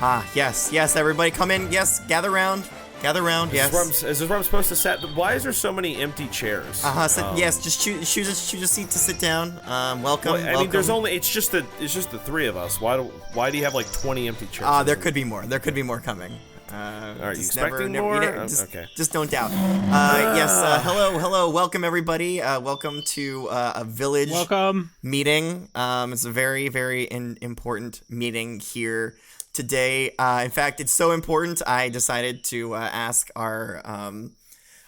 Yes, everybody come in. Yes, gather round, yes. Is this where I'm supposed to sit? Why is there so many empty chairs? Yes, just choose a seat to sit down. Welcome. Well, I mean, there's only, it's just the three of us. Why do you have like 20 empty chairs? There could be more coming. Are you expecting more? Okay. Just don't doubt. Yes, hello, welcome everybody. Welcome to a village meeting. It's a very, very important meeting here today. In fact, it's so important, I decided to ask our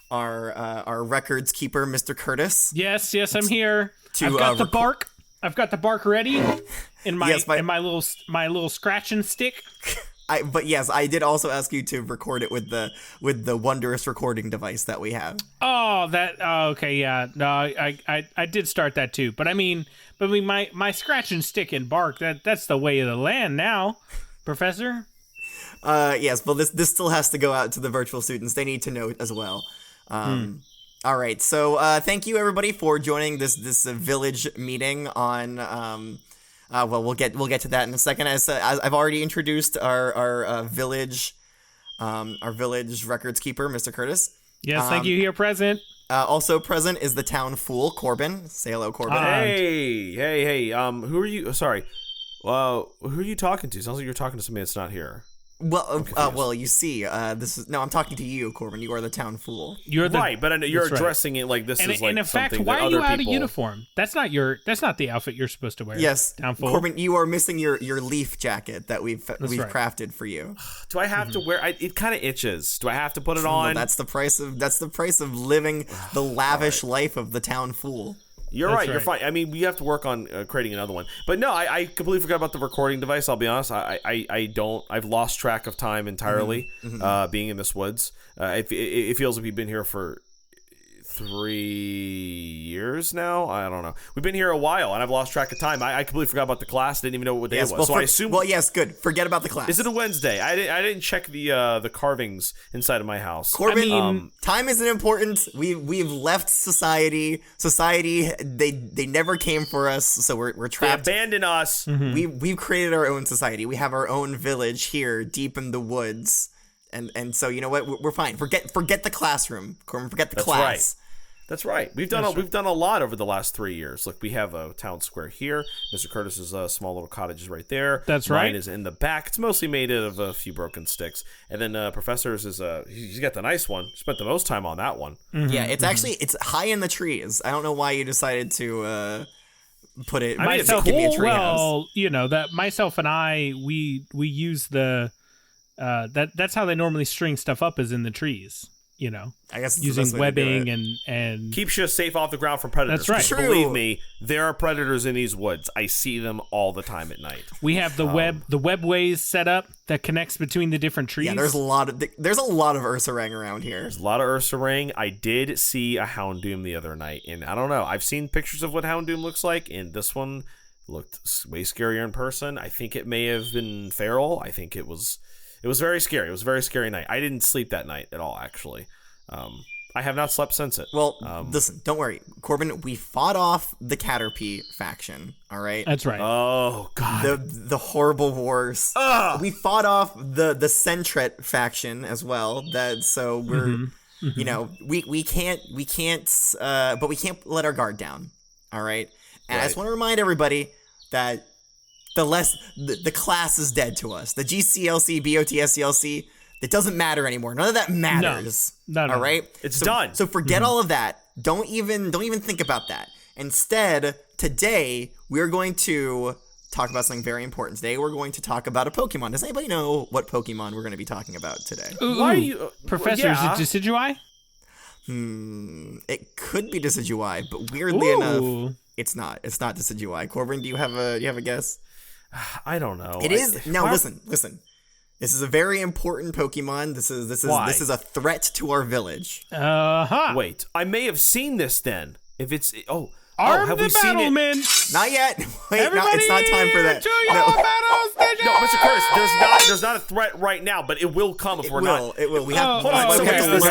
records keeper, Mr. Curtis. Yes, I'm here. I've got the bark. I've got the bark ready in my in my little scratching stick. But yes, I did also ask you to record it with the wondrous recording device that we have. Oh, okay, yeah. No, I did start that too. But I mean my scratch and stick and bark, that's the way of the land now, Professor. Yes, well this still has to go out to the virtual students. They need to know as well. All right. So, thank you everybody for joining this village meeting on well, we'll get to that in a second. As I've already introduced our village records keeper, Mr. Curtis. Yes, thank you. Here present. Also present is the town fool, Corbin. Say hello, Corbin. Hey. Who are you? Sorry. Who are you talking to? Sounds like you're talking to somebody that's not here. Well, you see, I'm talking to you, Corbin. You are the town fool. You're right, but I know you're addressing it like this is like. And in fact, why are you out of uniform? That's not the outfit you're supposed to wear. Yes, town fool. Corbin, you are missing your leaf jacket that we've crafted for you. Do I have to wear? It kind of itches. Do I have to put it on? Well, that's the price of living the lavish life of the town fool. You're right. You're fine. I mean, we have to work on creating another one. But no, I completely forgot about the recording device. I'll be honest. I've lost track of time entirely. Being in this woods, it feels like we've been here for 3 years now. I don't know. We've been here a while, and I've lost track of time. I completely forgot about the class. Didn't even know what day it was. I assume. Well, yes, good. Forget about the class. Is it a Wednesday? I didn't check the carvings inside of my house. Corbin, time isn't important. We've left society. Society, they never came for us, so we're trapped. They abandoned us. We've created our own society. We have our own village here, deep in the woods. And so you know what? We're fine. Forget the classroom, Corbin. Forget the class. Right. That's right. We've done a lot over the last 3 years. Look, we have a town square here. Mr. Curtis's small little cottage is right there. That's right. Mine is in the back. It's mostly made out of a few broken sticks. And then Professor's is he's got the nice one. Spent the most time on that one. Yeah, it's actually it's high in the trees. I don't know why you decided to put it. Myself, give me a tree house. Well, you know that myself and I we use the that's how they normally string stuff up, is in the trees. You know, I guess using webbing and keeps you safe off the ground from predators. That's right. True. Believe me, there are predators in these woods. I see them all the time at night. We have the webways set up that connects between the different trees. Yeah, there's a lot of Ursaring around here. There's a lot of Ursaring. I did see a Houndoom the other night, and I don't know. I've seen pictures of what Houndoom looks like, and this one looked way scarier in person. I think it may have been feral. I think it was very scary. It was a very scary night. I didn't sleep that night at all, actually. I have not slept since it. Well, listen, don't worry. Corbin, we fought off the Caterpie faction, all right? That's right. Oh, God. The horrible wars. We fought off the Sentret faction as well. So we're, you know, we can't but we can't let our guard down, all right? And I just want to remind everybody that the class is dead to us. The GCLC, BOTSCLC, it doesn't matter anymore. None of that matters. No. All right? It's done. So forget all of that. Don't even think about that. Instead, today we're going to talk about something very important. Today we're going to talk about a Pokemon. Does anybody know what Pokemon we're going to be talking about today? Why are you Professor, is it Decidueye? It could be Decidueye, but weirdly enough, it's not. It's not Decidueye. Corbin, do you have a guess? I don't know. It is. Now listen. This is a very important Pokemon. This is a threat to our village. Wait, I may have seen this then. If it's have we seen it? Not yet. Wait, no, it's not time for that. No, Mr. Curtis, there's not a threat right now, but it will come if we're not. It will. We have.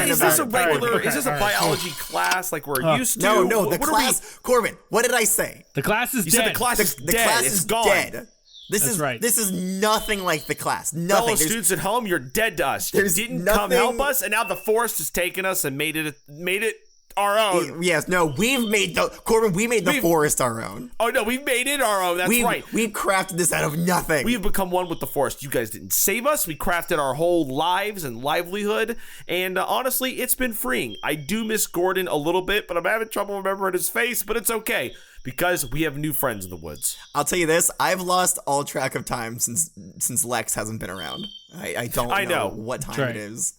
Is this a regular? Is this a biology class like we're used to? No. The class. Corbin, what did I say? The class is dead. You said the class is dead. The class is gone. dead. This That's is right. This is nothing like the class. Fellow Nothing. students at home, you're dead to us. You didn't come help us, and now the forest has taken us and made it our own. Yes, no, we made the forest our own. Oh no, we've made it our own. That's right. We've crafted this out of nothing. We've become one with the forest. You guys didn't save us. We crafted our whole lives and livelihood, and honestly, it's been freeing. I do miss Gordon a little bit, but I'm having trouble remembering his face, but it's okay, because we have new friends in the woods. I'll tell you this, I've lost all track of time since Lex hasn't been around. I don't know what time it is.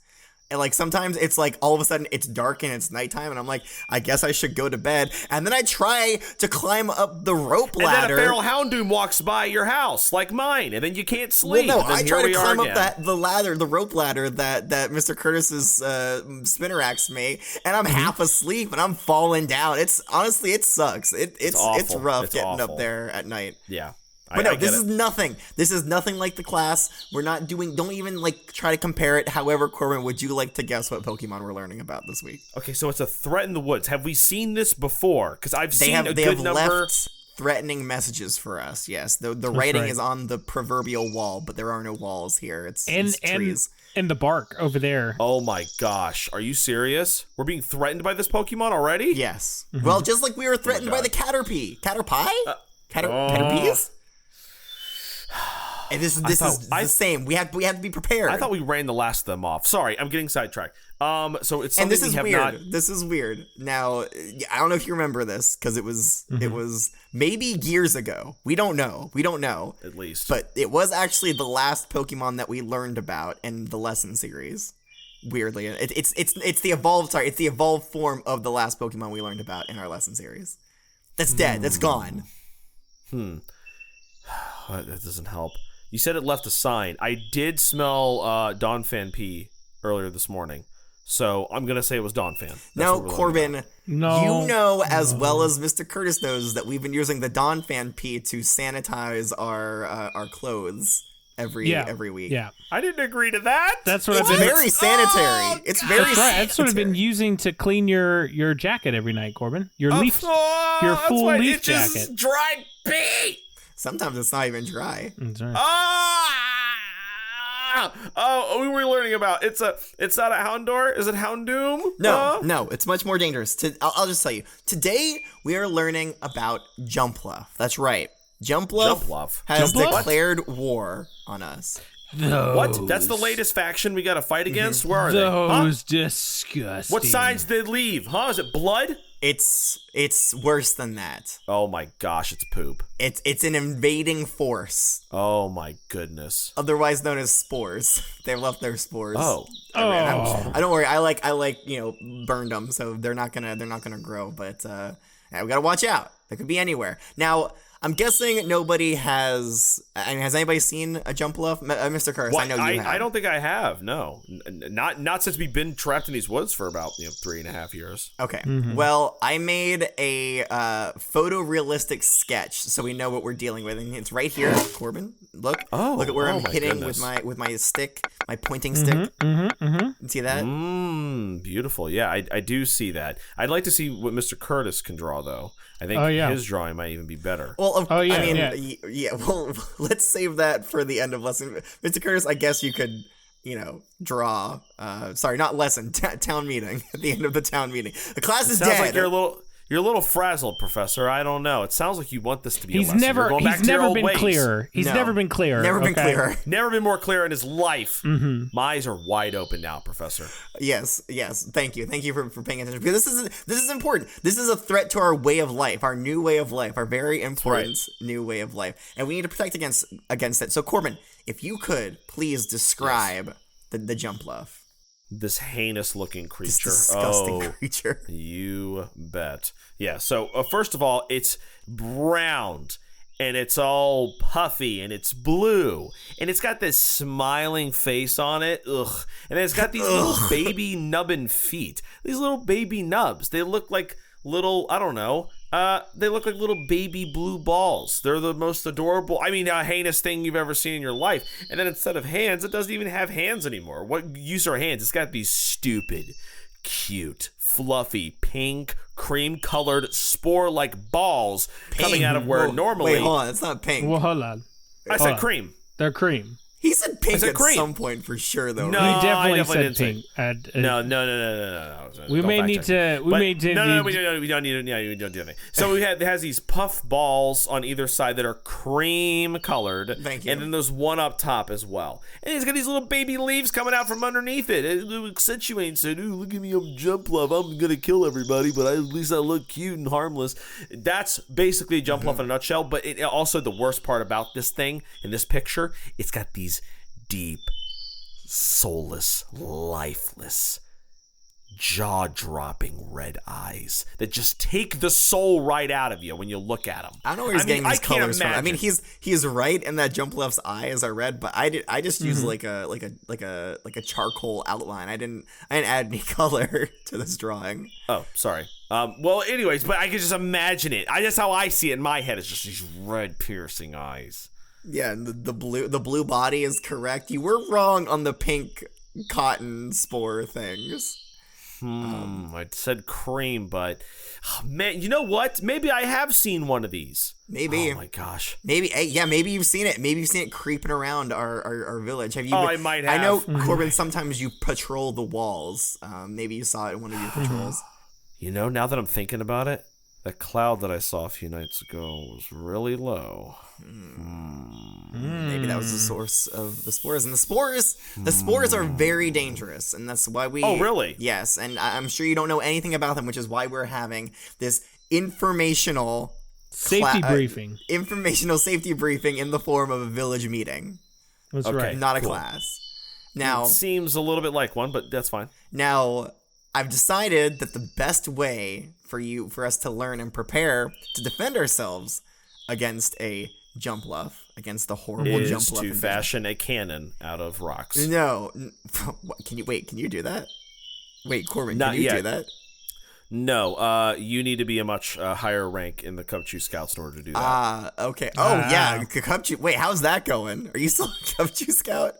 And like sometimes it's like all of a sudden it's dark and it's nighttime and I'm like, I guess I should go to bed. And then I try to climb up the rope ladder. And then a feral houndoom walks by your house like mine, and then you can't sleep. Well, no, I try to climb up the rope ladder that Mr. Curtis's spinner axe made, and I'm half asleep and I'm falling down. It's honestly, it sucks. It's rough getting up there at night. Yeah. But no, this is nothing. This is nothing like the class. We're not doing. Don't even like try to compare it. However, Corbin, would you like to guess what Pokemon we're learning about this week? Okay, so it's a threat in the woods. Have we seen this before? Because I've seen a they good have number. Left threatening messages for us. Yes, the writing is on the proverbial wall, but there are no walls here. It's trees. And the bark over there. Oh my gosh, are you serious? We're being threatened by this Pokemon already? Yes. Mm-hmm. Well, just like we were threatened by the Caterpie. Caterpie? Caterpies? And this is the same. We have to be prepared. I thought we ran the last of them off. Sorry, I'm getting sidetracked. So it's something this is weird. This is weird. Now, I don't know if you remember this because it was maybe years ago. We don't know. At least. But it was actually the last Pokemon that we learned about in the lesson series. Weirdly, it's the evolved. Sorry, it's the evolved form of the last Pokemon we learned about in our lesson series. That's dead. That's gone. That doesn't help. You said it left a sign. I did smell Donphan pee earlier this morning, so I'm gonna say it was Donphan. Now, Corbin, you know as well as Mr. Curtis knows that we've been using the Donphan pee to sanitize our clothes every week. Yeah, I didn't agree to that. That's what it's I've been. Very sanitary. It's very. That's right. That's what I've been using to clean your jacket every night, Corbin. Your full leaf jacket. Just dried pee. Sometimes it's not even dry. That's right. Oh, we were learning about it's not a Houndour. Is it Houndoom? No, it's much more dangerous. I'll just tell you. Today we are learning about Jumpluff. That's right. Jumpluff has declared war on us. What? That's the latest faction we got to fight against? Where are they? Those disgusting. What signs did they leave? Huh? Is it blood? It's worse than that. Oh my gosh, it's poop. It's an invading force. Oh my goodness. Otherwise known as spores. They've left their spores. I don't worry. I like burned them, so they're not gonna grow. But we gotta watch out. They could be anywhere. Now, I'm guessing nobody has. I mean, has anybody seen a Jumpluff? Mr. Curtis, I know you have. I don't think I have. No, not since we've been trapped in these woods for about 3.5 years. Okay. Well, I made a photorealistic sketch so we know what we're dealing with, and it's right here, Corbin. Look at where I'm hitting with my stick, my pointing stick. See that? Beautiful. Yeah, I do see that. I'd like to see what Mr. Curtis can draw, though. I think his drawing might even be better. Well, well, let's save that for the end of lesson. Mr. Curtis, I guess you could, draw. Sorry, not lesson. Town meeting at the end of the town meeting. The class is dead. Sounds like you're a little frazzled, Professor. I don't know. It sounds like you want this to be a lesson. Never been clearer. He's never been clearer. Never been clearer. Never been more clear in his life. My eyes are wide open now, Professor. Yes. Thank you for paying attention, because this is important. This is a threat to our way of life, our new way of life, our very important new way of life, and we need to protect against it. So, Corbin, if you could please describe the Jumpluff. This heinous-looking creature. This disgusting creature. You bet. Yeah, so first of all, it's brown, and it's all puffy, and it's blue, and it's got this smiling face on it. Ugh. And it's got these little baby nubbin feet. These little baby nubs. They look like little, I don't know, they look like little baby blue balls. They're the most adorable, heinous thing you've ever seen in your life. And then instead of hands, it doesn't even have hands anymore. What use are hands? It's got these stupid, cute, fluffy, pink, cream-colored, spore-like balls coming out of where normally... Wait, hold on. It's not pink. Well, hold on. I said cream. They're cream. He said pink at cream. some point for sure, though. No, right? We definitely I said didn't pink. No. We Don't may fact need check to. me. We But- may need No, we don't need. Yeah, we don't do anything. So it has these puff balls on either side that are cream colored. Thank you. And then there's one up top as well. And he's got these little baby leaves coming out from underneath it. It accentuates it. Ooh, look at me, I'm Jumpluff. I'm gonna kill everybody, but at least I look cute and harmless. That's basically Jumpluff in a nutshell. But it also, the worst part about this thing in this picture, it's got these deep, soulless, lifeless, jaw-dropping red eyes that just take the soul right out of you when you look at him. I don't know where he's getting these colors from. I mean, imagine. he's right in that Jumpluff's eyes are red, but I just used like a charcoal outline. I didn't add any color to this drawing. Oh, sorry. Well, anyways, but I can just imagine it. That's how I see it in my head. It's just these red, piercing eyes. Yeah, and the blue body is correct. You were wrong on the pink cotton spore things. I said cream, but man, you know what? Maybe I have seen one of these. Maybe. Oh my gosh. Maybe you've seen it. Maybe you've seen it creeping around our village. Have you? I might have. I know, Corbin. Sometimes you patrol the walls. Maybe you saw it in one of your patrols. You know, now that I'm thinking about it, that cloud that I saw a few nights ago was really low. Maybe that was the source of the spores. And the spores are very dangerous, and that's why we. Oh, really? Yes, and I'm sure you don't know anything about them, which is why we're having this informational briefing. Informational safety briefing in the form of a village meeting. That's Okay. right. Not a Cool. class. Now, It seems a little bit like one, but that's fine. Now, I've decided that the best way for us to learn and prepare to defend ourselves against a Jumpluff, against the horrible Is Jumpluff. to invasion- fashion a cannon out of rocks. No, can you do that? Wait, Corbin, Not can you yet. do that? No, you need to be a much higher rank in the Cubchew Scouts in order to do that. Okay. Oh yeah, Cubchew. Wait, how's that going? Are you still a Cubchew Scout?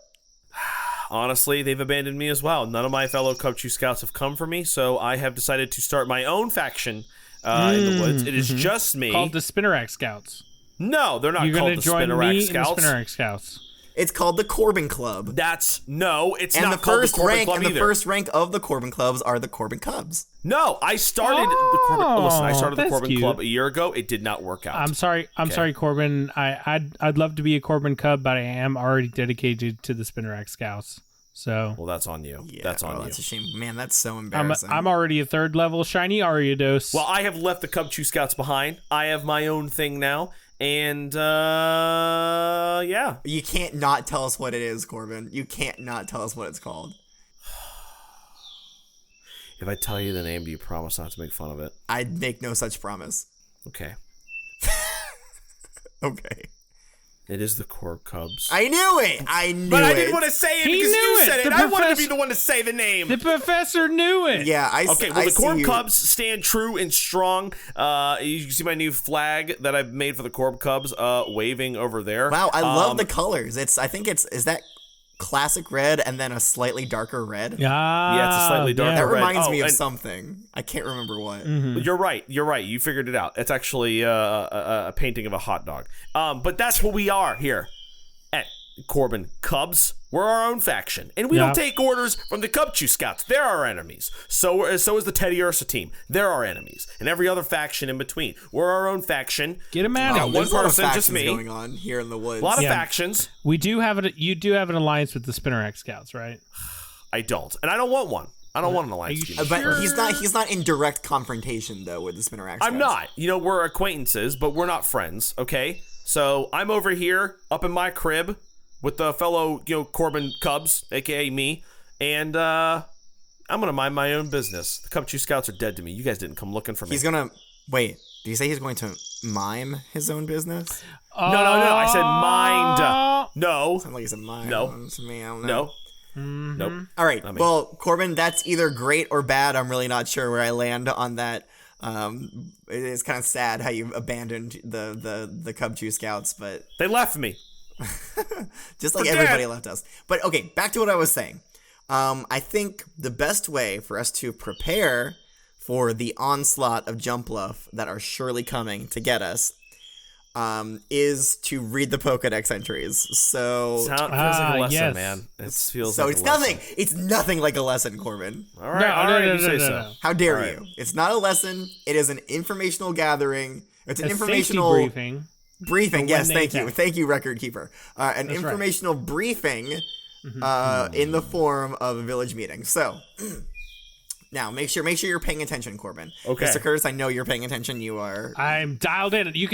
Honestly, they've abandoned me as well. None of my fellow Cubchew Scouts have come for me, so I have decided to start my own faction in the woods. It is just me. Called the Spinnerack Scouts. No, they're not You're called gonna the join Spinnerack me Scouts. in the Spinnerack Scouts. It's called the Corbin Club. It's And not the called first the Corbin rank Club and the either. first rank of the Corbin Clubs are the Corbin Cubs. No, I started the Corbin. Listen, I started the that's Corbin cute. Club a year ago. It did not work out. I'm sorry, Corbin. I'd love to be a Corbin Cub, but I am already dedicated to the Spinnerack Scouts. So Well, that's on you. Yeah, that's on you. That's a shame, man. That's so I'm embarrassing. already a 3rd level shiny Ariados. Well, I have left the Cubchew Scouts behind. I have my own thing now, and yeah. You can't not tell us what it is, Corbin. You can't not tell us what it's called. If I tell you the name, do you promise not to make fun of it? I'd make no such promise. Okay. Okay. It is the Corb Cubs. I knew it. I knew But it. I didn't want to say it He because knew you it. said it. The I wanted to be professor- the one to say the name. the professor knew it. Yeah, Okay, well, the Corb Cubs stand true and strong. You can see my new flag that I've made for the Corb Cubs waving over there. Wow, I love the colors. Is that classic red and then a slightly darker red? Yeah, it's a slightly darker That red. reminds me of and- something. I can't remember what. You're right. You figured it out. It's actually a painting of a hot dog. But that's what we are here at Corbin Cubs. We're our own faction, and we don't take orders from the Cubchew Scouts. They're our enemies. So is the Teddy Ursa team. They're our enemies, and every other faction in between. We're our own faction. Get him out Got of here. one There's a lot of person, just factions me. going on here in the woods. A lot of Yeah. factions. You do have an alliance with the Spinnerack Scouts, right? I don't, and I don't want one. I don't want an alliance. Are you team. But Sure. he's not in direct confrontation though with the Spinnerack. I'm not. We're acquaintances, but we're not friends, okay? So I'm over here up in my crib with the fellow, Corbin Cubs, aka me, and I'm gonna mind my own business. The Cubchew Scouts are dead to me. You guys didn't come looking for me. He's gonna wait. Did you say he's going to mime his own business? No. I said mind. No. Sounds like he said mime. No. To me, I don't know. No. Nope. All right. Not me. Well, Corbin, that's either great or bad. I'm really not sure where I land on that. It is kind of sad how you abandoned the Cubchew Scouts, but They left me. just like We're everybody dead. left us. But okay, back to what I was saying. I think the best way for us to prepare for the onslaught of Jumpluff that are surely coming to get us is to read the Pokedex entries. So Feels like a lesson, yes. man. It feels so like it's a lesson. nothing. It's nothing like a lesson, Corbin. All right, you say so. How dare All right. you? It's not a lesson. It is an informational gathering. It's an A informational safety briefing. briefing. Yes, they thank you. attack. Thank you, Record Keeper. An That's informational briefing in the form of a village meeting. So now make sure you're paying attention, Corbin. Okay. Mr. Curtis, I know you're paying attention. You are. I'm dialed in. You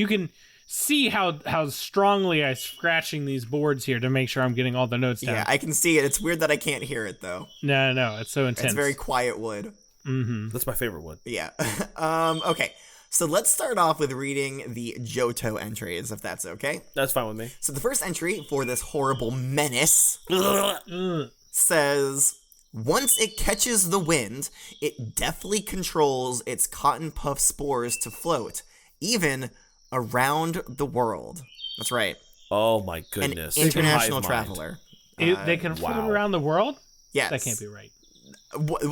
can see how strongly I'm scratching these boards here to make sure I'm getting all the notes down. Yeah, I can see it. It's weird that I can't hear it though. No, it's so intense. It's very quiet wood. That's my favorite wood. Yeah. Okay. So let's start off with reading the Johto entries, if that's okay. That's fine with me. So the first entry for this horrible menace says, once it catches the wind, it deftly controls its cotton puff spores to float, even around the world. That's right. Oh my goodness. An international Hive mind. traveler. They can float wow. around the world? Yes. That can't be right.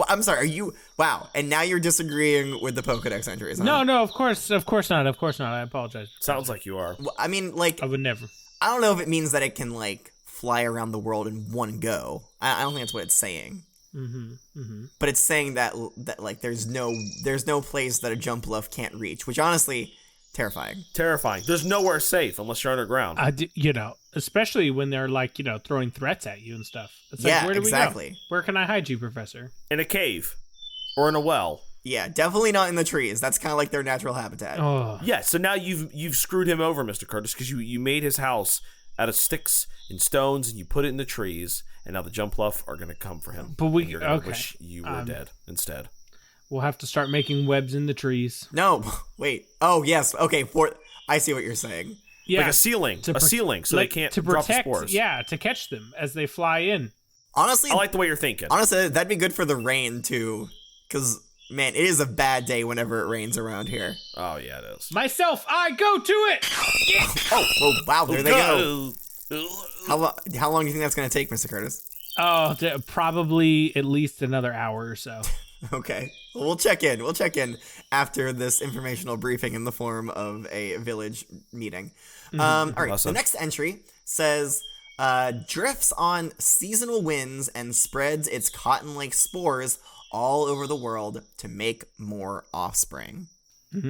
I'm sorry, are you... Wow, and now you're disagreeing with the Pokedex entries, huh? No, of course not. I apologize. Sounds like you are. Well, I mean, like, I would never. I don't know if it means that it can, like, fly around the world in one go. I don't think that's what it's saying. But it's saying that like, there's no place that a Jumpluff can't reach, which honestly, terrifying. Terrifying. There's nowhere safe unless you're underground. Especially when they're like, throwing threats at you and stuff. It's Yeah, like, where do exactly. we go? Where can I hide you, Professor? In a cave. Or in a well. Yeah, definitely not in the trees. That's kind of like their natural habitat. Oh, Yeah, so now you've screwed him over, Mr. Curtis, because you made his house out of sticks and stones, and you put it in the trees, and now the Jumpluff are going to come for him. But and you're gonna okay. wish you were dead instead. we'll have to start making webs in the trees. No, wait. Oh, yes. Okay, I see what you're saying. Yeah, Like a ceiling. So they can't to drop the protect. spores. Yeah, to catch them as they fly in. Honestly, I like the way you're thinking. honestly, that'd be good for the rain, too. Because, man, it is a bad day whenever it rains around here. Oh, yeah, it is. Myself, I go to it. Oh, wow, there they go. How long do you think that's going to take, Mr. Curtis? Oh, probably at least another hour or so. Okay. Well, we'll check in. We'll check in after this informational briefing in the form of a village meeting. All right. Awesome. The next entry says, drifts on seasonal winds and spreads its cotton-like spores all over the world to make more offspring. Okay,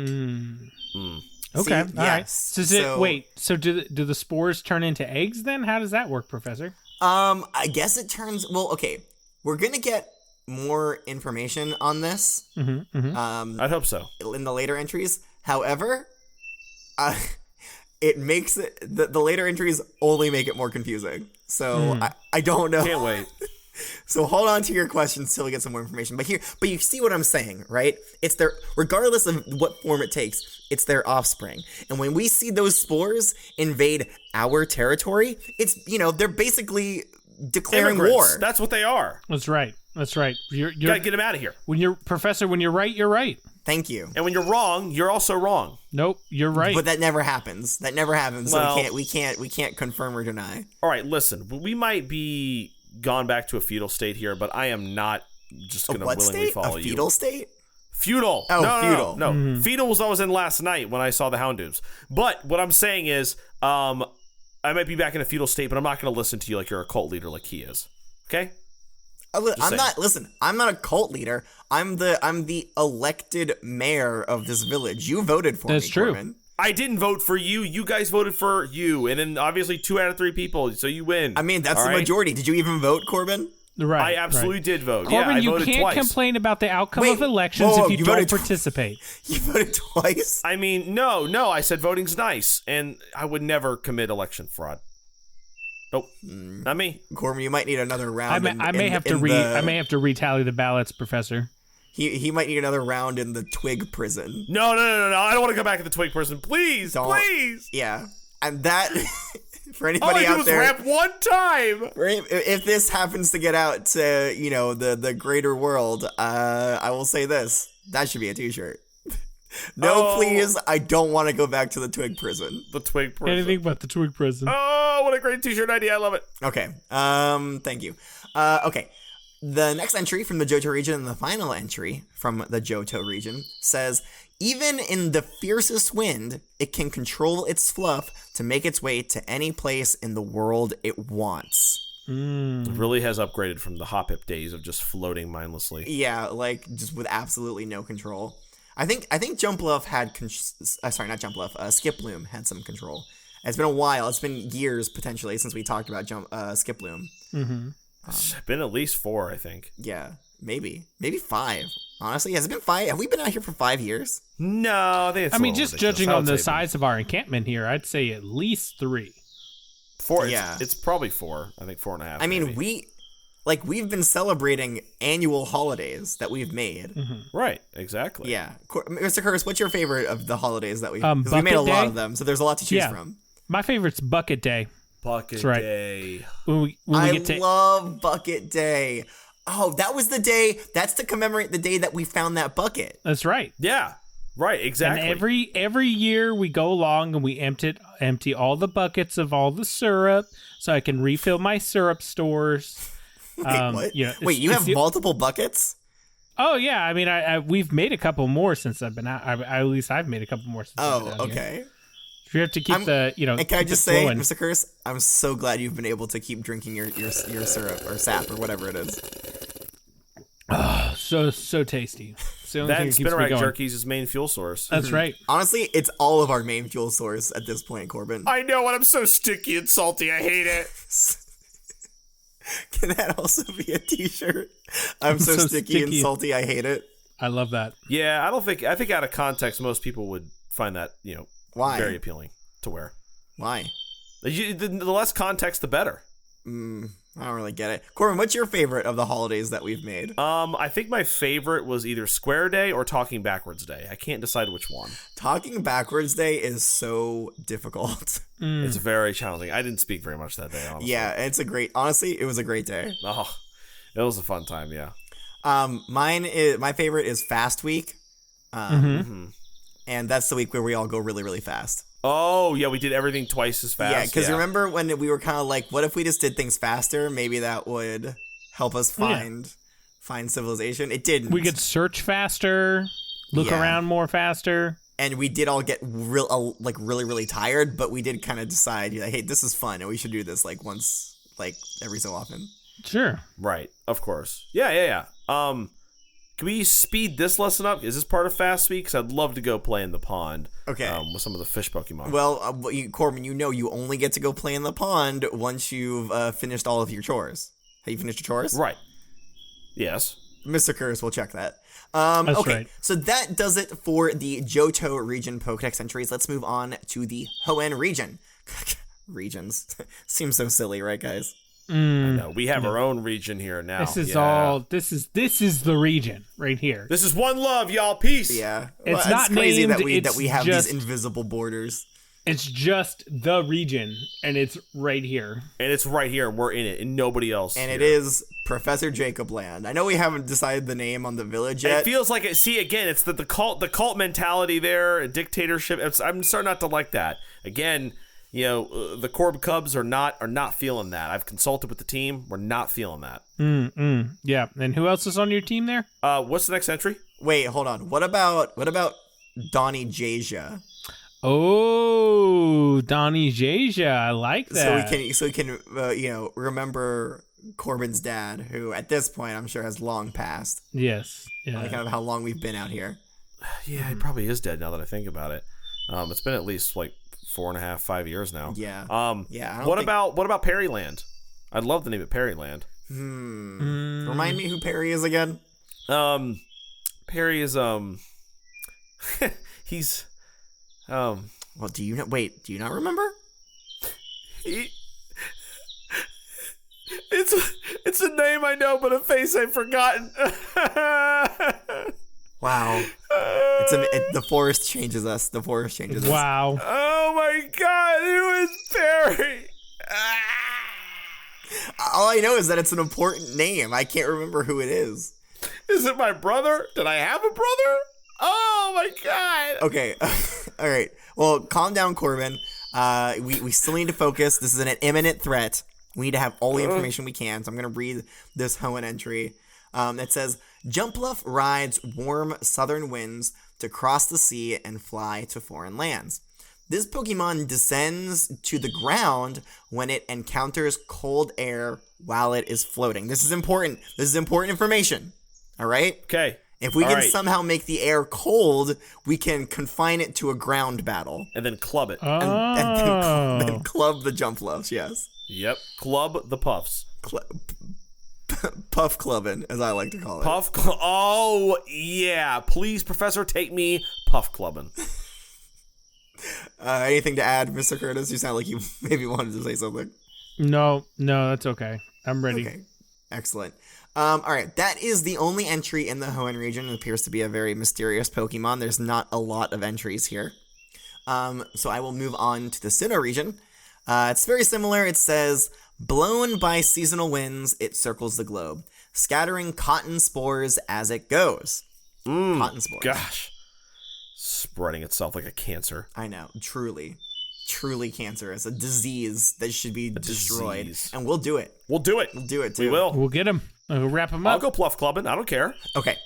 See, all right. yes. So do the spores turn into eggs then? How does that work, Professor? I guess it turns... Well, okay. We're going to get more information on this I'd hope so. in the later entries. However, it makes it... The later entries only make it more confusing. So I don't know. Can't wait. So hold on to your questions till we get some more information. But you see what I'm saying, right? It's their, regardless of what form it takes, it's their offspring. And when we see those spores invade our territory, it's, they're basically declaring Immigrants. war. That's what they are. That's right. You're You gotta get them out of here. when you're Professor. When you're right, you're right. Thank you. And when you're wrong, you're also wrong. Nope, you're right. But that never happens. So Well- we can't confirm or deny. All right, listen. We might be gone back to a feudal state here, but I am not just A gonna what willingly state? follow A you. fetal state? Feudal. Oh, No. feudal. No. Feudal was what I was in last night when I saw the Houndoobs. But what I'm saying is, I might be back in a feudal state, but I'm not going to listen to you like you're a cult leader like he is. Okay? I'm saying. not. Listen, I'm not a cult leader. I'm the elected mayor of this village. You voted for That's me, true. Corbin. I didn't vote for you. You guys voted for you. And then obviously 2 out of 3 people, so you win. I mean, that's All the right? majority. Did you even vote, Corbin? right. I absolutely right. did vote. Corbin, yeah, I you voted can't twice. complain about the outcome Wait, of elections whoa, if you, you don't voted participate. You voted twice? I mean, no. I said voting's nice, and I would never commit election fraud. Nope, not me. Corbin, you might need another round. I may have to retally the ballots, Professor. He might need another round in the Twig prison. No. I don't want to go back to the Twig person. Please, Don't- please. Yeah, and that for All anybody I do out is there, rap one time. if this happens to get out to the greater world, I will say this: that should be a T-shirt. No, Oh. please, I don't want to go back to the Twig prison. The Twig person. Anything but the Twig prison. Oh, what a great T-shirt idea! I love it. Okay. Thank you. Okay. The next entry from the Johto region and the final entry from the Johto region says, Even in the fiercest wind, it can control its fluff to make its way to any place in the world it wants. It really has upgraded from the Hoppip days of just floating mindlessly. Yeah, like just with absolutely no control. I think Jumpluff had Skiploom had some control. It's been a while. It's been years potentially since we talked about Skiploom. It's been at least 4, I think. Yeah, maybe 5. Honestly, has it been 5? Have we been out here for 5 years? No, I think it's. I mean, just ridiculous. judging on the size of our encampment here, I'd say at least 3. 4. Yeah. It's probably 4. I think 4.5. I mean, maybe. we've been celebrating annual holidays that we've made. Right, exactly. Yeah, Mr. Curtis, what's your favorite of the holidays that we? Bucket Because we made a lot Day? of them, so there's a lot to choose from. My favorite's Bucket Day. Bucket right. Day. When we I get to love Bucket Day. Oh, that was the day. That's to commemorate the day that we found that bucket. That's right. Yeah. Right, exactly. And every year we go along and we empty all the buckets of all the syrup so I can refill my syrup stores. Wait, what? You know, Wait, you have multiple buckets? Oh yeah, I mean, we've made a couple more since I've been out. At least I've made a couple more since. I've been out okay. Here. You have to keep the, And can I keep just it say, flowing. Mr. Curtis, I'm so glad you've been able to keep drinking your syrup or sap or whatever it is. So tasty. It's the only thing That that keeps me Spinnerack going. jerky's his main fuel source. That's right. Honestly, it's all of our main fuel source at this point, Corbin. I know, and I'm so sticky and salty. I hate it. Can that also be a t-shirt? I'm so sticky and salty, I hate it. I love that. Yeah, I think out of context, most people would find that, Why? very appealing to wear. Why? The less context, the better. I don't really get it. Corbin, what's your favorite of the holidays that we've made? I think my favorite was either Square Day or Talking Backwards Day. I can't decide which one. Talking Backwards Day is so difficult. It's very challenging. I didn't speak very much that day, honestly. Yeah, honestly, it was a great day. Oh, it was a fun time, yeah. My favorite is Fast Week. And that's the week where we all go really, really fast. Oh, yeah, we did everything twice as fast. Yeah, because remember when we were kind of like, what if we just did things faster? Maybe that would help us find civilization. It didn't. We could search faster, look around more faster. And we did all get really, really tired, but we did kind of decide, like, hey, this is fun, and we should do this once, every so often. Sure. Right, of course. Yeah. Can we speed this lesson up? Is this part of Fast Week? Because I'd love to go play in the pond. Okay. With some of the fish Pokemon. Well, Corbin, you only get to go play in the pond once you've finished all of your chores. Have you finished your chores? Right. Yes. Mr. Curtis will check that. That's okay, right. So that does it for the Johto region Pokedex entries. Let's move on to the Hoenn region. Regions. Seems so silly, right, guys? I know. We have our own region here now. This is the region right here. This is one love, y'all. Peace. Yeah. It's not crazy named, that we have just- these invisible borders. It's just the region, and it's right here. And it's right here, and we're in it, and nobody else. And here. it is Professor Jacob Land. I know we haven't decided the name on the village yet. It feels like it. See, again, it's the cult mentality there, dictatorship. I'm starting not to like that. Again, the Corb Cubs are not feeling that. I've consulted with the team. We're not feeling that. Yeah. And who else is on your team there? What's the next entry? Wait, hold on. What about Donnie Jasia? Oh, Donnie Jasia. I like that. So we can remember Corbin's dad, who at this point I'm sure has long passed. Yes. Yeah. Like kind of how long we've been out here. Yeah, he probably is dead now that I think about it. It's been at least 4.5, 5 years now. Yeah. Yeah. What about Perryland? I'd love to name it Perryland. Remind me who Perry is again. Perry is he's Well, do you not remember? It's a name I know, but a face I've forgotten. Wow. The forest changes us. The forest changes us. Wow. Oh my God, who is Perry? All I know is that it's an important name. I can't remember who it is. Is it my brother? Did I have a brother? Oh my God. Okay. All right. Well, calm down, Corbin. We still need to focus. This is an imminent threat. We need to have all the information we can. So I'm going to read this Hoenn entry. That says, Jumpluff rides warm southern winds to cross the sea and fly to foreign lands. This Pokemon descends to the ground when it encounters cold air while it is floating. This is important. This is important information. All right? Okay. If we All can right. somehow make the air cold, we can confine it to a ground battle. And then club it. And then club the Jumpluffs, yes. Yep. Club the puffs. Puff clubbing, as I like to call it. Oh, yeah. Please, Professor, take me puff clubbing. Anything to add, Mr. Curtis? You sound like you maybe wanted to say something. No, that's okay. I'm ready. Okay, excellent. All right, that is the only entry in the Hoenn region. It appears to be a very mysterious Pokemon. There's not a lot of entries here. So I will move on to the Sinnoh region. It's very similar. It says, blown by seasonal winds, it circles the globe, scattering cotton spores as it goes. Cotton spores. Gosh. Spreading itself like a cancer. I know, truly cancerous, a disease that should be destroyed. Disease. And we'll do it. We'll do it. We'll do it too. We will. We'll get him. We'll wrap him I'll up. go pluff clubbing. I don't care. Okay.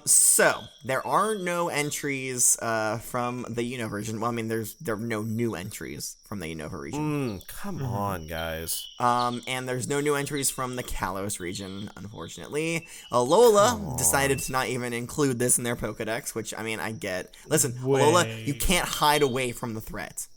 So there are no entries from the Unova region. Well, I mean, there are no new entries from the Unova region. Come on, guys. And there's no new entries from the Kalos region, unfortunately. Alola decided to not even include this in their Pokedex, which, I mean, I get. Listen, Alola, you can't hide away from the threat.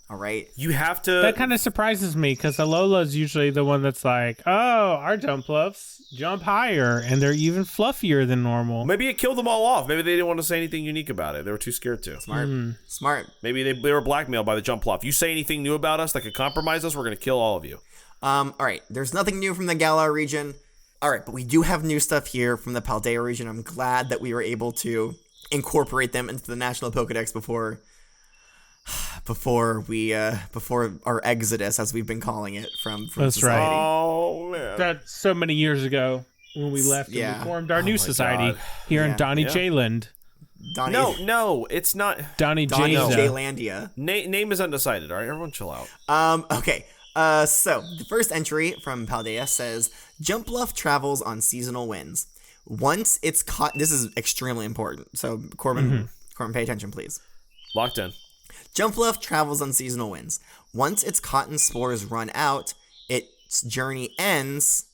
All right? You have to. That kind of surprises me because Alola is usually the one that's like, oh, our Jumpluffs jump higher and they're even fluffier than normal. Maybe it killed them all off. Maybe they didn't want to say anything unique about it. They were too scared to. Smart. Maybe they were blackmailed by the Jumpluff. You say anything new about us that could compromise us, we're going to kill all of you. All right, there's nothing new from the Galar region. All right, but we do have new stuff here from the Paldea region. I'm glad that we were able to incorporate them into the National Pokedex before our exodus, as we've been calling it, from That's society. right. Oh, man. That's so many years ago when we left and we formed our new society God. here in Donny J-Land. Donnie, No, it's not. Donny Donnie J-Land. J-Landia. Name is undecided, all right? Everyone chill out. Okay. So the first entry from Paldea says, Jumpluff travels on seasonal winds. Once it's caught, this is extremely important. So Corbin, pay attention, please. Locked in. Jumpluff travels on seasonal winds. Once its cotton spores run out, its journey ends,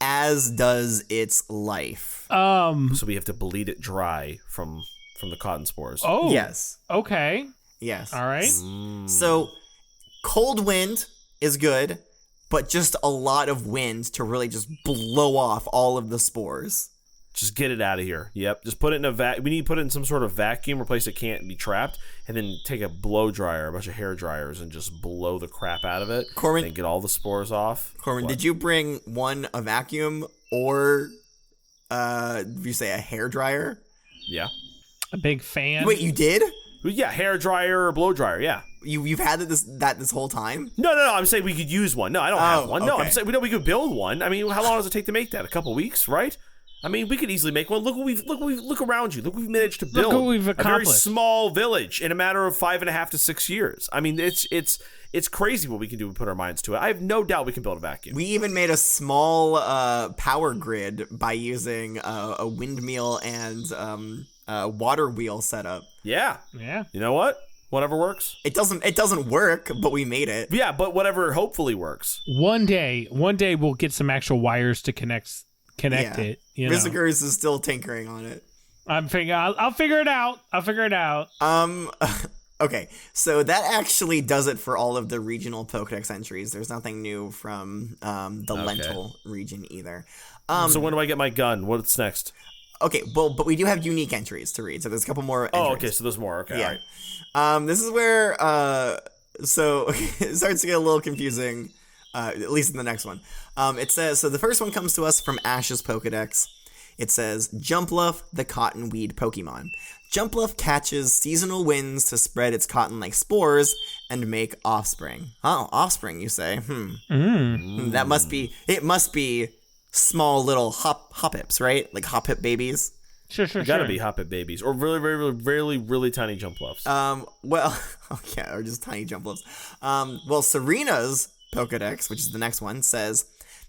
as does its life. So we have to bleed it dry from the cotton spores. Oh. Yes. Okay. Yes. All right. So cold wind is good, but just a lot of wind to really just blow off all of the spores. Just get it out of here. Yep. Just put it in we need to put it in some sort of vacuum or place it can't be trapped, and then take a blow dryer, a bunch of hair dryers, and just blow the crap out of it. Corbin, and get all the spores off. Corbin, did you bring a vacuum or did you say a hair dryer? Yeah. A big fan. Wait, you did? Yeah, hair dryer or blow dryer. Yeah. You've had this whole time? No. I'm saying we could use one. No, I don't have one. No, okay. I'm saying we could build one. I mean, how long does it take to make that? A couple weeks, right? I mean, we could easily make one. Look around you. Look what we've managed to build. Look what we've a very accomplished. small village in a matter of 5.5 to 6 years. I mean, it's crazy what we can do. We put our minds to it. I have no doubt we can build a vacuum. We even made a small power grid by using a windmill and water wheel setup. Yeah. Yeah. You know what? Whatever works. It doesn't work, but we made it. Yeah, but whatever hopefully works. One day we'll get some actual wires to connect it. You know? Rizikers is still tinkering on it. I'll figure it out. Okay, so that actually does it for all of the regional Pokedex entries. There's nothing new from the Lentil region either. So when do I get my gun? What's next? Okay, well, but we do have unique entries to read, so there's a couple more entries. Oh, okay, so there's more. Okay, Yeah. all right. This is where so it starts to get a little confusing, at least in the next one. It says, so the first one comes to us from Ash's Pokedex. It says, Jumpluff, the Cottonweed Pokemon. Jumpluff catches seasonal winds to spread its cotton-like spores and make offspring. Oh, offspring, you say? That must be small little Hoppips, right? Like Hoppip babies? Sure. Gotta be Hoppip babies. Or really, really, really, really tiny Jumpluffs. Well, okay, or just tiny Jumpluffs. Well, Serena's Pokedex, which is the next one, says,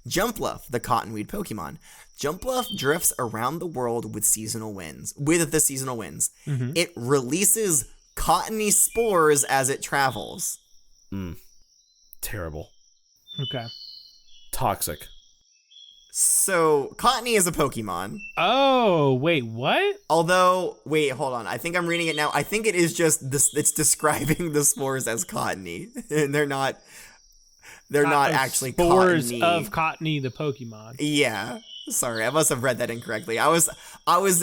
Jumpluff, the Cottonweed Pokemon. Jumpluff drifts around the world with the seasonal winds. It releases cottony spores as it travels. Terrible. Okay. Toxic. So, Cottony is a Pokemon. Oh, wait, what? Although, wait, hold on. I think I'm reading it now. I think it is just this. It's describing the spores as cottony, and they're not actually spores cottony. of Cottony the Pokemon. Yeah. Sorry, I must have read that incorrectly. I was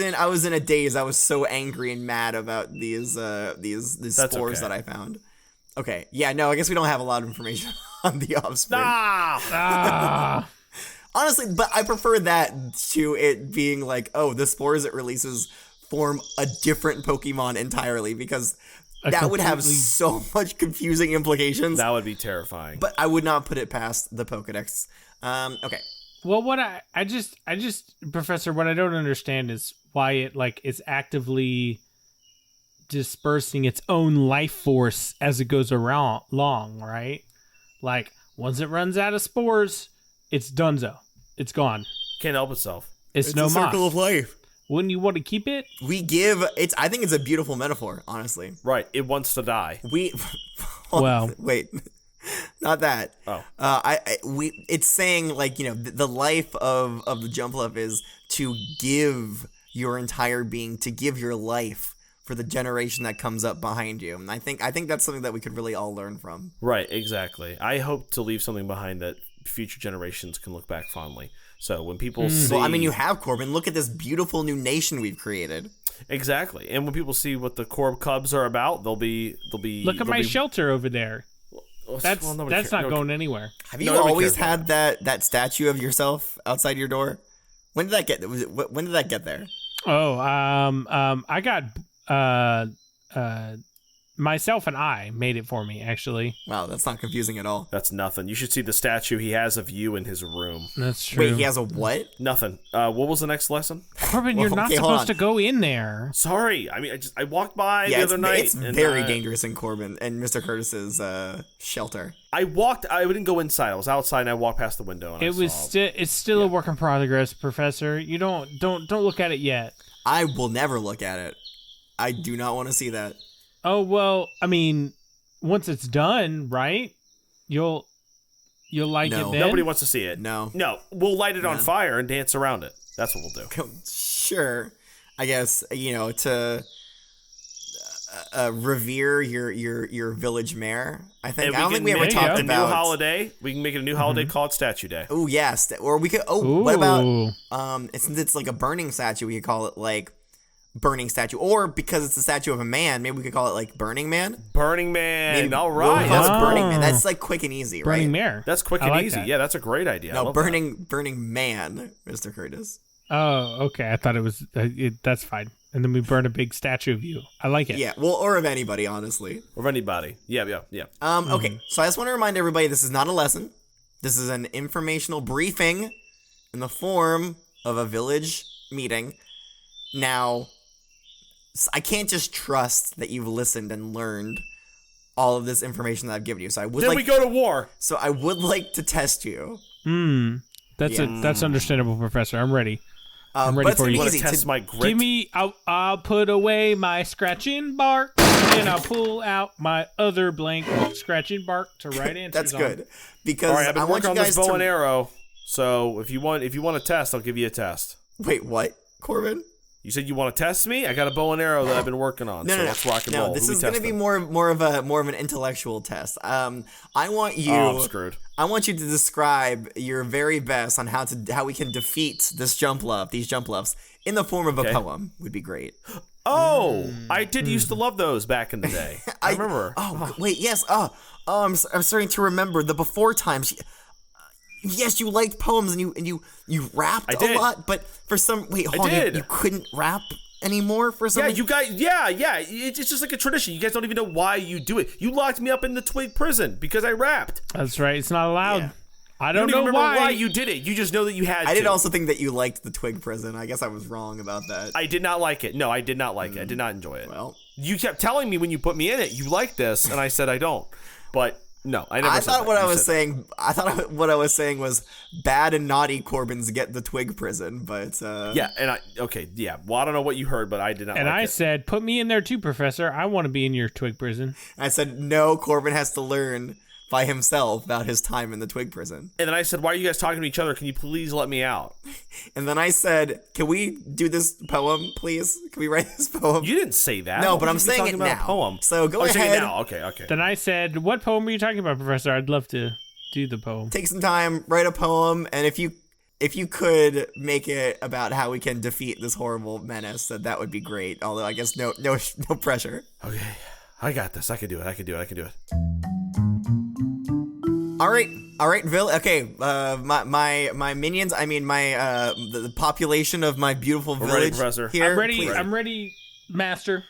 in a daze. I was so angry and mad about these spores that I found. Okay. Yeah. No, I guess we don't have a lot of information on the offspring. Honestly, but I prefer that to it being like, oh, the spores it releases form a different Pokemon entirely, because that would have so much confusing implications. That would be terrifying. But I would not put it past the Pokedex. Okay. Well, what I just, Professor, what I don't understand is why it is actively dispersing its own life force as it goes along, right? Like, once it runs out of spores, it's donezo. It's gone. Can't help itself. It's no a circle of life. Wouldn't you want to keep it? I think it's a beautiful metaphor, honestly. Right. It wants to die. Wait. Not that. Oh. It's saying, like, the life of the Jumpluff is to give your entire being, to give your life for the generation that comes up behind you. And I think that's something that we could really all learn from. Right, exactly. I hope to leave something behind that future generations can look back fondly. So when people see... Well, I mean, you have, Corbin. Look at this beautiful new nation we've created. Exactly. And when people see what the Corb Cubs are about, they'll be... Look at my shelter over there. That's not going anywhere. Have you always had that statue of yourself outside your door? When did that get there? Oh, I got myself and I made it for me, actually. Wow, that's not confusing at all. That's nothing. You should see the statue he has of you in his room. That's true. Wait, he has a what? Nothing. What was the next lesson? Corbin, you're not supposed to go in there. Sorry. I mean, I walked by the other night. It's very dangerous in Corbin and Mr. Curtis's shelter. I didn't go inside. I was outside and I walked past the window. And it's still a work in progress, Professor. You don't look at it yet. I will never look at it. I do not want to see that. Oh, well, I mean, once it's done, right? You'll like it then? Nobody wants to see it. No. We'll light it on fire and dance around it. That's what we'll do. Sure. I guess, to revere your village mayor. I don't think we ever talked about... New holiday. We can make it a new holiday called Statue Day. Oh, yes. Or we could... Oh, what about... since it's like a burning statue, we could call it, like... Burning statue, or because it's a statue of a man, maybe we could call it like Burning Man. Burning Man. Maybe all right. We'll call it Burning Man. That's like quick and easy, right? Burning Mare. That's quick and easy. That. Yeah, that's a great idea. No, Burning Man, Mr. Curtis. Oh, okay. I thought it was. That's fine. And then we burn a big statue of you. I like it. Yeah. Well, or of anybody, honestly. Or of anybody. Yeah. Okay. So I just want to remind everybody, this is not a lesson. This is an informational briefing in the form of a village meeting. Now, I can't just trust that you've listened and learned all of this information that I've given you. So we go to war. So I would like to test you. That's understandable, Professor. I'm ready. I'm ready for you. Want to test my grit? Give me. I'll put away my scratching bark, and I'll pull out my other blank scratching bark to write answers. That's good. Because all right, I've been I want working you on guys this bow and arrow. So if you want a test, I'll give you a test. Wait, what, Corbin? You said you want to test me? I got a bow and arrow that I've been working on. No, let's rock and roll. No, this is going to be more of an intellectual test. I want you. Oh, I'm screwed. I want you to describe your very best on how we can defeat these Jumpluffs in the form of a poem. Would be great. Oh, I did used to love those back in the day. I remember. Wait, yes. I'm starting to remember the before times. Yes, you liked poems and you rapped a lot, but for some you couldn't rap anymore for some. Yeah, you guys. Yeah. It's just like a tradition. You guys don't even know why you do it. You locked me up in the Twig prison because I rapped. That's right. It's not allowed. Yeah. I don't know why you did it. You just know that you had. I did also think that you liked the Twig prison. I guess I was wrong about that. I did not like it. No, I did not like it. I did not enjoy it. Well, you kept telling me when you put me in it, you like this, and I said I don't. But No, I never said that. I thought what I was saying was bad and naughty Corbins get the twig prison, but yeah, and well, I don't know what you heard, but I did not. And I said, put me in there too, Professor. I want to be in your twig prison. I said no, Corbin has to learn by himself about his time in the twig prison. And then I said, why are you guys talking to each other? Can you please let me out? And then I said, can we do this poem, please? Can we write this poem? You didn't say that. No, but I'm saying it now. Poem. So go ahead. Now. Okay. Then I said, what poem are you talking about, Professor? I'd love to do the poem. Take some time, write a poem, and if you could make it about how we can defeat this horrible menace, that would be great. Although I guess no pressure. Okay, I got this. I can do it. All right, Vil. Okay, my minions. I mean, the population of my beautiful village. Ready, Professor. Here, I'm ready, Master.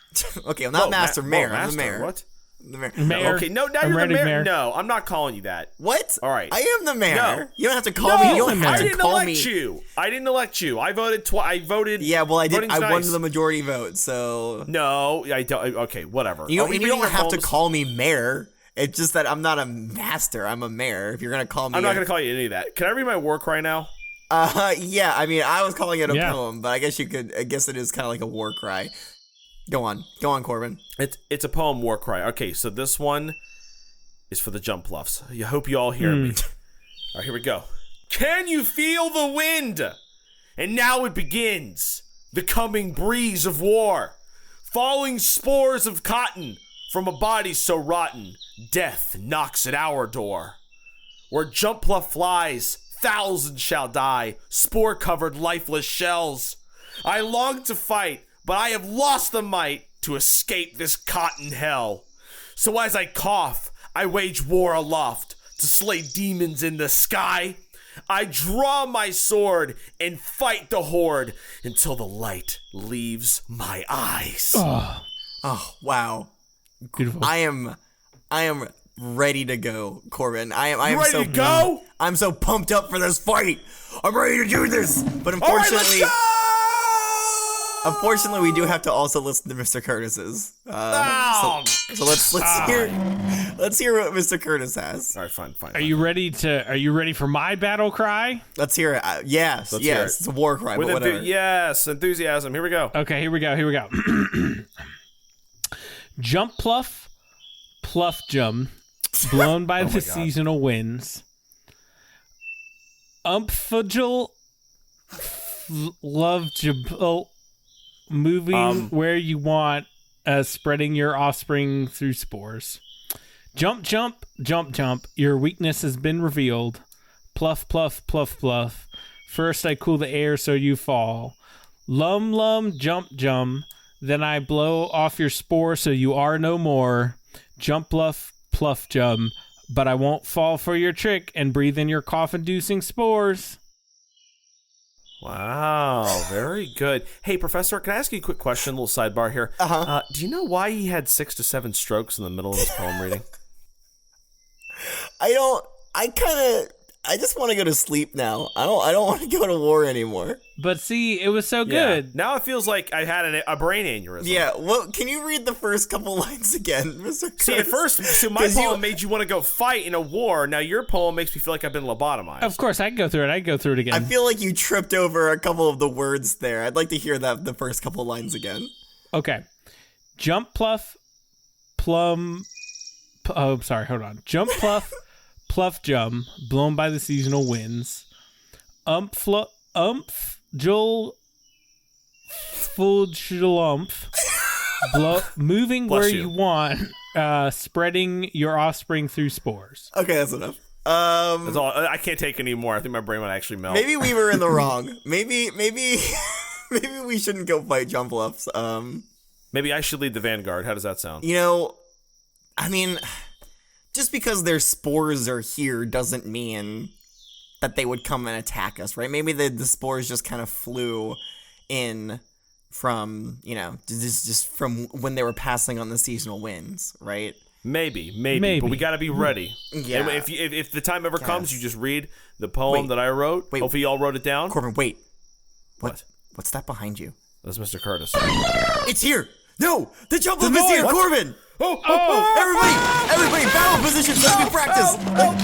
Okay, I'm not Master. Mayor. I'm the mayor. What? The mayor. Mayor. Okay, no, now you're the mayor. No, I'm not calling you that. What? All right. I am the mayor. No. You don't have to call me. You don't have to call me. I didn't elect you. I voted I voted. Yeah, well, I did. I won nice. the majority vote, so. No, I don't. Okay, whatever. You don't have to call me mayor. It's just that I'm not a master. I'm a mayor. If you're gonna call me, I'm not gonna call you any of that. Can I read my war cry now? Yeah. I mean, I was calling it a poem, but I guess you could. I guess it is kind of like a war cry. Go on, Corbin. It's a poem war cry. Okay, so this one is for the Jumpluffs. I hope you all hear me. All right, here we go. Can you feel the wind? And now it begins. The coming breeze of war. Falling spores of cotton from a body so rotten. Death knocks at our door. Where Jumpluff flies, thousands shall die. Spore-covered lifeless shells. I long to fight, but I have lost the might to escape this cotton hell. So as I cough, I wage war aloft to slay demons in the sky. I draw my sword and fight the horde until the light leaves my eyes. Oh wow. Beautiful. I am ready to go, Corbin. I am ready so to go? I'm so pumped up for this fight. I'm ready to do this. But All right, let's go! Unfortunately, we do have to also listen to Mr. Curtis's. So let's hear what Mr. Curtis has. All right, fine. Are you ready for my battle cry? Let's hear it. Yes, Let's hear it. It's a war cry, but whatever. Yes, enthusiasm. Here we go. Okay, here we go. Jumpluff, Pluffjum, blown by the seasonal winds. Umpfudgel, Lovejable, moving where you want, spreading your offspring through spores. Jump, jump, jump, jump. Your weakness has been revealed. Pluff, pluff, pluff, pluff. First I cool the air so you fall. Lum, lum, jump, jump. Then I blow off your spore so you are no more. Jumpluff, pluff, jump. But I won't fall for your trick and breathe in your cough-inducing spores. Wow, very good. Hey, Professor, can I ask you a quick question, a little sidebar here? Do you know why he had 6 to 7 strokes in the middle of his poem reading? I just want to go to sleep now. I don't want to go to war anymore. But see, it was so good. Yeah. Now it feels like I had a brain aneurysm. Yeah, well, can you read the first couple lines again, Mr. Curtis? See, at first, my poem made you want to go fight in a war. Now your poem makes me feel like I've been lobotomized. Of course, I can go through it. I can go through it again. I feel like you tripped over a couple of the words there. I'd like to hear the first couple lines again. Okay. Jumpluff, hold on. Jumpluff, Pluffjum, blown by the seasonal winds. Jul, Fulgulumph, moving where you want, spreading your offspring through spores. Okay, that's enough. That's all. I can't take any more. I think my brain might actually melt. Maybe we were in the wrong. Maybe we shouldn't go fight Jumpluffs. Maybe I should lead the vanguard. How does that sound? You know, I mean, just because their spores are here doesn't mean that they would come and attack us, right? Maybe the spores just kind of flew in from, just from when they were passing on the seasonal winds, right? Maybe. But we got to be ready. Yeah. And if the time ever comes, you just read the poem that I wrote. Hopefully you all wrote it down. Corbin, wait. What's that behind you? That's Mr. Curtis. It's here. No, the Jumpluff is here, Corbin. Everybody, battle positions. Let me practice.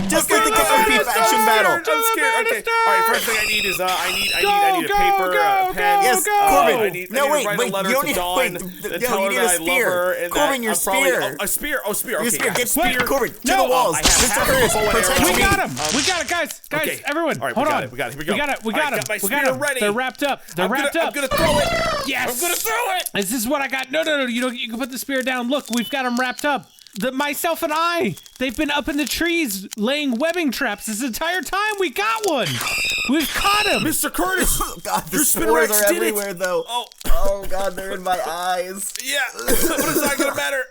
Just like the Cottonweed faction battle. I'm scared. Okay. All right. First thing I need is I need a paper, a pen. Yes, Corbin. I need to write a letter to Dawn and tell her that I love her. And Corbin, your spear. A spear. Oh, spear. Your Okay. spear. Get spear. Corbin, to the walls. Mr. Curtis, protect me. We got him. We got it, guys. Guys, everyone. All right, hold on. We got it. Here we go. We got him. My We got spear him. ready. They're wrapped up. I'm gonna throw it. Yes. I'm gonna throw it. This is what I got. No. You can put the spear down. Look, we've got them wrapped up. Myself and they've been up in the trees laying webbing traps this entire time. We got one. We've caught him. Mr. Curtis. God, the spores are everywhere, though. Oh, God, they're in my eyes. Yeah. But it's not gonna matter.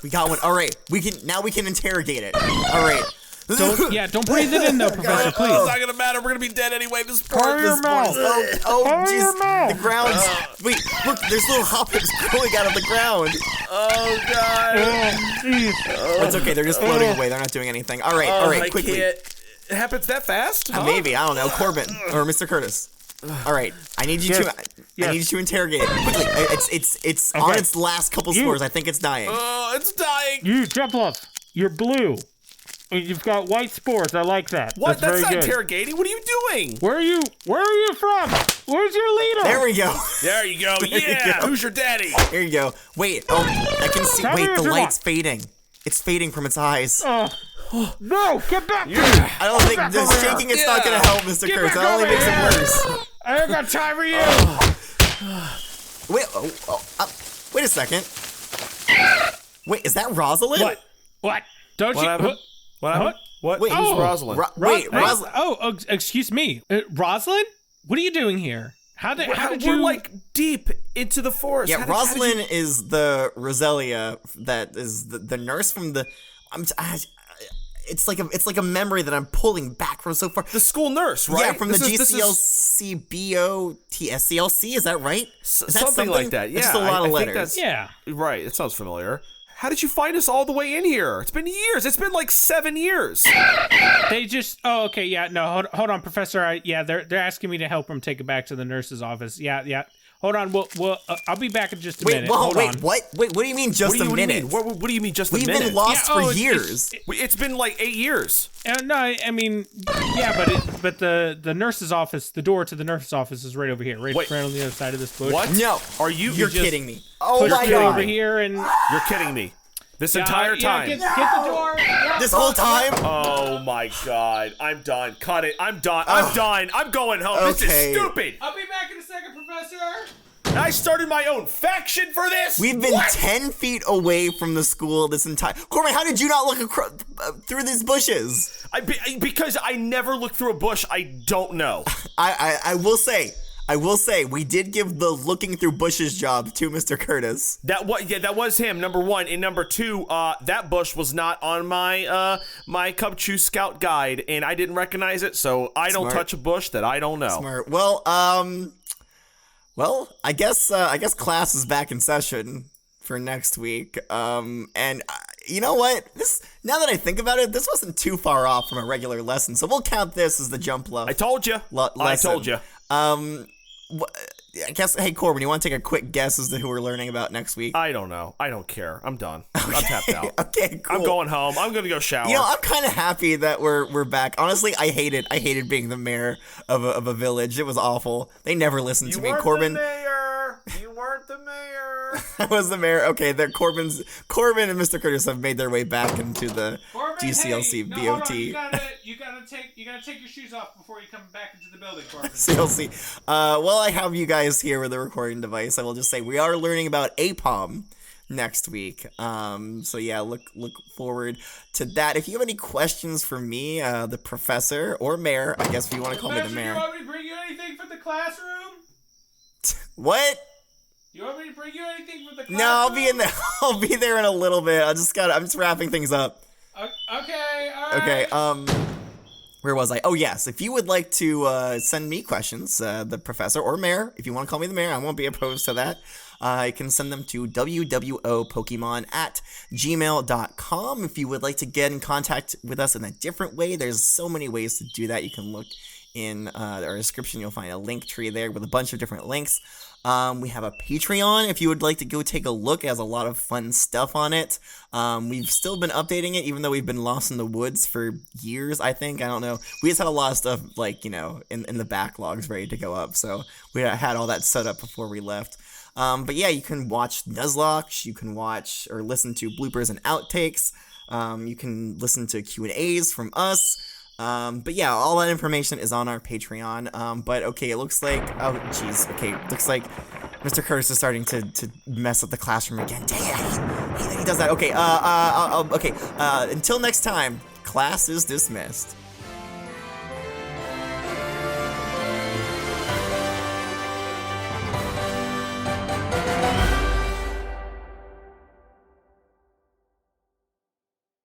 We got one. All right, we can interrogate it. All right. Don't breathe it in though, Professor. Please. It's not gonna matter. We're gonna be dead anyway. This Cover your mouth. Oh, jeez. The ground's. Wait, look, there's little hoppips growing out of the ground. Oh God. It's okay. They're just floating away. They're not doing anything. All right, quickly. It happens that fast? Huh? Maybe, I don't know. Corbin or Mr. Curtis. All right, I need you to. I need you to interrogate it quickly. It's on its last couple spores. I think it's dying. Oh, it's dying. You, Jumpluff, you're blue. And you've got white spores. I like that. What? That's not good. interrogating. What are you doing? Where are you from? Where's your leader? There we go. There you go. Yeah. Who's your daddy? There you go. Wait. Oh, I can see. Wait, the light's fading. It's fading from its eyes. No, get back to me. I don't think the shaking it's not gonna help, Mr. Curtis. That only makes it worse. I ain't got time for you. Wait. Wait a second. Wait, is that Rosalind? What? Don't What you? happened? What happened? What? Wait, who's Rosalind? Rosalind. Excuse me, Rosalind. What are you doing here? How did We're you like deep into the forest. Yeah, Rosalind is the Roselia that is the nurse from the. It's like a memory that I'm pulling back from so far. The school nurse, right? Yeah, from the GCLCBOTSCLC. Is that right? Is that something like that. Yeah, it's just a lot of letters. Yeah, right. It sounds familiar. How did you find us all the way in here? It's been years. It's been like 7 years. They just. Oh, okay. Yeah. No. Hold on, Professor. They're asking me to help them take it back to the nurse's office. Yeah. Hold on. I'll be back in just a minute. Hold on. What? Wait. What do you mean just a minute? What do you mean just a minute? We've been lost for years. It's been like 8 years. No, I mean, yeah, but the nurse's office, the door to the nurse's office is right over here, right on the other side of this bush. What? No. Are you? You're kidding me. Oh my God! Over here and. You're kidding me. This entire time. Get the door. This whole time. Oh my God! I'm done. Cut it. I'm done. I'm done. I'm going home. Okay. This is stupid. I'll be back in a second, Professor. I started my own faction for this. We've been 10 feet away from the school this entire. Corbin, how did you not look through these bushes? Because I never look through a bush. I don't know. I will say, we did give the looking through bushes job to Mr. Curtis. That was him. Number one, and number two, that bush was not on my my Cub Chew Scout guide, and I didn't recognize it, so I don't touch a bush that I don't know. Smart. Well, I guess class is back in session for next week. And you know what? Now that I think about it, this wasn't too far off from a regular lesson, so we'll count this as the Jumpluff. I told you. I told you. I guess, hey, Corbin, you want to take a quick guess as to who we're learning about next week? I don't know. I don't care. I'm done. I'm tapped out. Okay, cool. I'm going home. I'm going to go shower. You know, I'm kind of happy that we're back. Honestly, I hated being the mayor of a village. It was awful. They never listened to me. Corbin. You weren't the mayor. I was the mayor. Okay, Corbin and Mr. Curtis have made their way back into the GCLC BOT. You gotta take your shoes off before you come back into the building, Corbin. CLC. Well, I have you guys here with a recording device. I will just say we are learning about APOM next week. So yeah, look forward to that. If you have any questions for me, the professor or mayor, I guess if you want to call me the mayor. Do you want me to bring you anything from the classroom? What? You want me to bring you anything from the classroom? No, I'll be in there. I'll be there in a little bit. I'm just wrapping things up. Okay, all right. Okay, where was I? Oh, yes. If you would like to send me questions, the professor or mayor, if you want to call me the mayor, I won't be opposed to that. You can send them to wwopokemon@gmail.com. If you would like to get in contact with us in a different way, there's so many ways to do that. You can look in our description. You'll find a link tree there with a bunch of different links. We have a Patreon if you would like to go take a look. It has a lot of fun stuff on it. We've still been updating it, even though we've been lost in the woods for years, I think. I don't know. We just had a lot of stuff, like, in the backlogs ready to go up. So we had all that set up before we left. But yeah, you can watch Nuzlocke. You can watch or listen to bloopers and outtakes. You can listen to Q&As from us. But yeah, all that information is on our Patreon. But okay, it looks like, oh jeez, okay, looks like Mr. Curtis is starting to mess up the classroom again. Dang it, he does that. Okay, okay, until next time, class is dismissed.